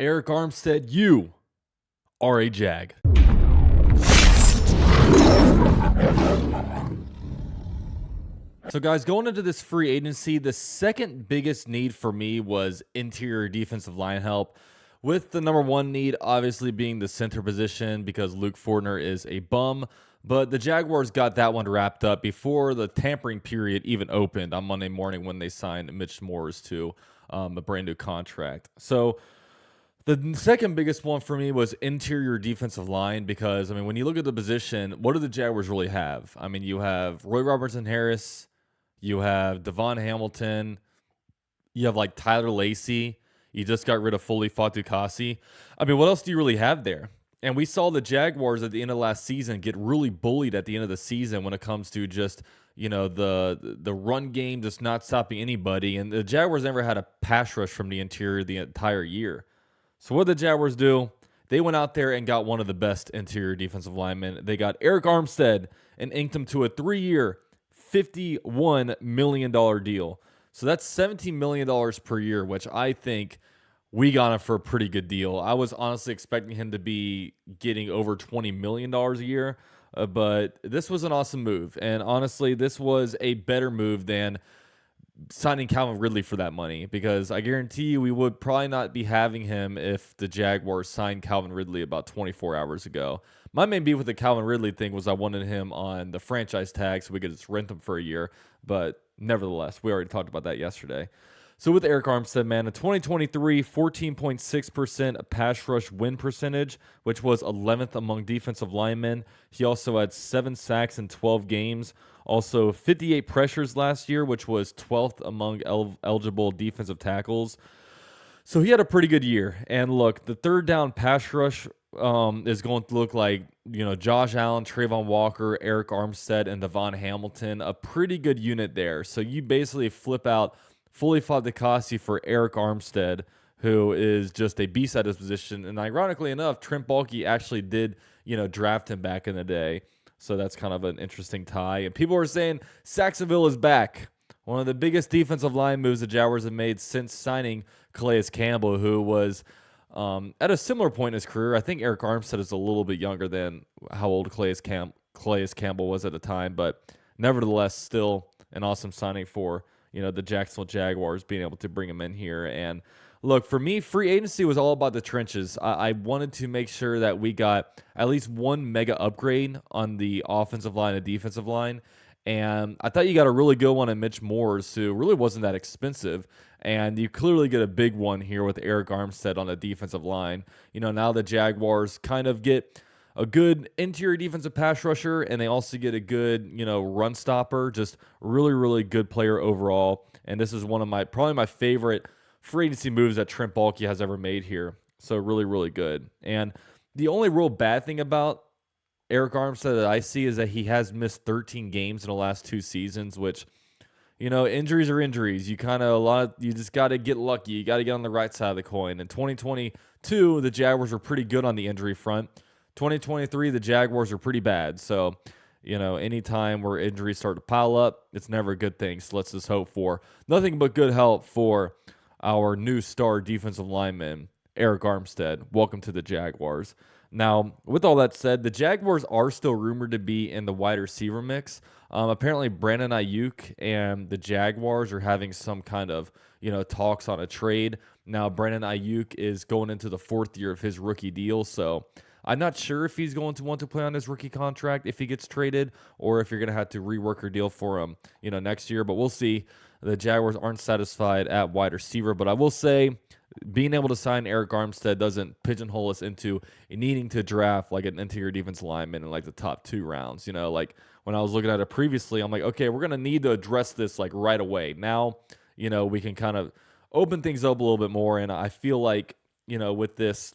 Arik Armstead, you are a Jag. So, guys, going into this free agency, the second biggest need for me was interior defensive line help, with the number one need obviously being the center position because Luke Fortner is a bum. But the Jaguars got that one wrapped up before the tampering period even opened on Monday morning when they signed Mitch Morse to a brand new contract. So, the second biggest one for me was interior defensive line because, when you look at the position, what do the Jaguars really have? You have Roy Robertson-Harris, you have Devon Hamilton, you have like Tyler Lacey, you just got rid of Foley Fatukasi. What else do you really have there? And we saw the Jaguars at the end of last season get really bullied at the end of the season when it comes to just, the run game just not stopping anybody. And the Jaguars never had a pass rush from the interior the entire year. So what did the Jaguars do? They went out there and got one of the best interior defensive linemen. They got Arik Armstead and inked him to a 3-year, $51 million deal. So that's $17 million per year, which I think we got him for a pretty good deal. I was honestly expecting him to be getting over $20 million a year, but this was an awesome move. And honestly, this was a better move than signing Calvin Ridley for that money, because I guarantee you we would probably not be having him if the Jaguars signed Calvin Ridley about 24 hours ago. My main beef with the Calvin Ridley thing was I wanted him on the franchise tag so we could just rent him for a year, but nevertheless, we already talked about that yesterday. So with Arik Armstead, man, in 2023, 14.6% pass rush win percentage, which was 11th among defensive linemen. He also had 7 sacks in 12 games. Also, 58 pressures last year, which was 12th among eligible defensive tackles. So he had a pretty good year. And look, the third down pass rush is going to look like, Josh Allen, Trayvon Walker, Arik Armstead, and Devon Hamilton. A pretty good unit there. So you basically flip out Foley Fatukasi for Arik Armstead, who is just a beast at his position. And ironically enough, Trent Baalke actually did, draft him back in the day. So that's kind of an interesting tie. And people are saying Saxonville is back. One of the biggest defensive line moves the Jaguars have made since signing Calais Campbell, who was at a similar point in his career. I think Arik Armstead is a little bit younger than how old Calais Campbell was at the time. But nevertheless, still an awesome signing for, the Jacksonville Jaguars being able to bring him in here. And look, for me, free agency was all about the trenches. I wanted to make sure that we got at least one mega upgrade on the offensive line and defensive line. And I thought you got a really good one in Mitch Morse, who really wasn't that expensive. And you clearly get a big one here with Arik Armstead on the defensive line. Now the Jaguars kind of get a good interior defensive pass rusher, and they also get a good, run stopper. Just really, really good player overall. And this is one of probably my favorite free agency moves that Trent Baalke has ever made here. So really, really good. And the only real bad thing about Arik Armstead that I see is that he has missed 13 games in the last 2 seasons, which, injuries are injuries. You just got to get lucky. You got to get on the right side of the coin. In 2022, the Jaguars were pretty good on the injury front. 2023, the Jaguars are pretty bad. So, anytime where injuries start to pile up, it's never a good thing. So let's just hope for nothing but good help for our new star defensive lineman, Arik Armstead. Welcome to the Jaguars. Now, with all that said, the Jaguars are still rumored to be in the wide receiver mix. Apparently, Brandon Ayuk and the Jaguars are having some kind of, talks on a trade. Now, Brandon Ayuk is going into the 4th year of his rookie deal, so I'm not sure if he's going to want to play on his rookie contract if he gets traded, or if you're going to have to rework your deal for him, next year. But we'll see. The Jaguars aren't satisfied at wide receiver, but I will say being able to sign Arik Armstead doesn't pigeonhole us into needing to draft like an interior defense lineman in like the top 2 rounds. Like when I was looking at it previously, I'm like, okay, we're going to need to address this like right away. Now, we can kind of open things up a little bit more. And I feel like, with this,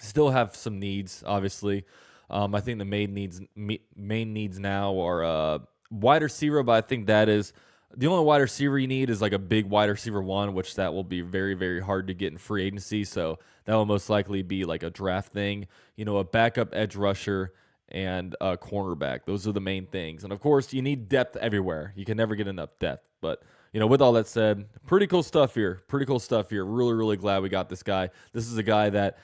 still have some needs, obviously. I think the main needs now are wide receiver, but I think that is the only wide receiver you need is like a big wide receiver 1, which that will be very, very hard to get in free agency. So that will most likely be like a draft thing, a backup edge rusher and a cornerback. Those are the main things. And of course, you need depth everywhere. You can never get enough depth. But with all that said, pretty cool stuff here. Pretty cool stuff here. Really, really glad we got this guy. This is a guy that,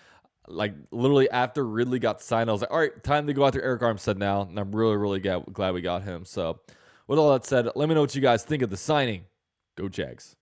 like, literally after Ridley got signed, I was like, all right, time to go after Arik Armstead now. And I'm really, really glad we got him. So, with all that said, let me know what you guys think of the signing. Go Jags.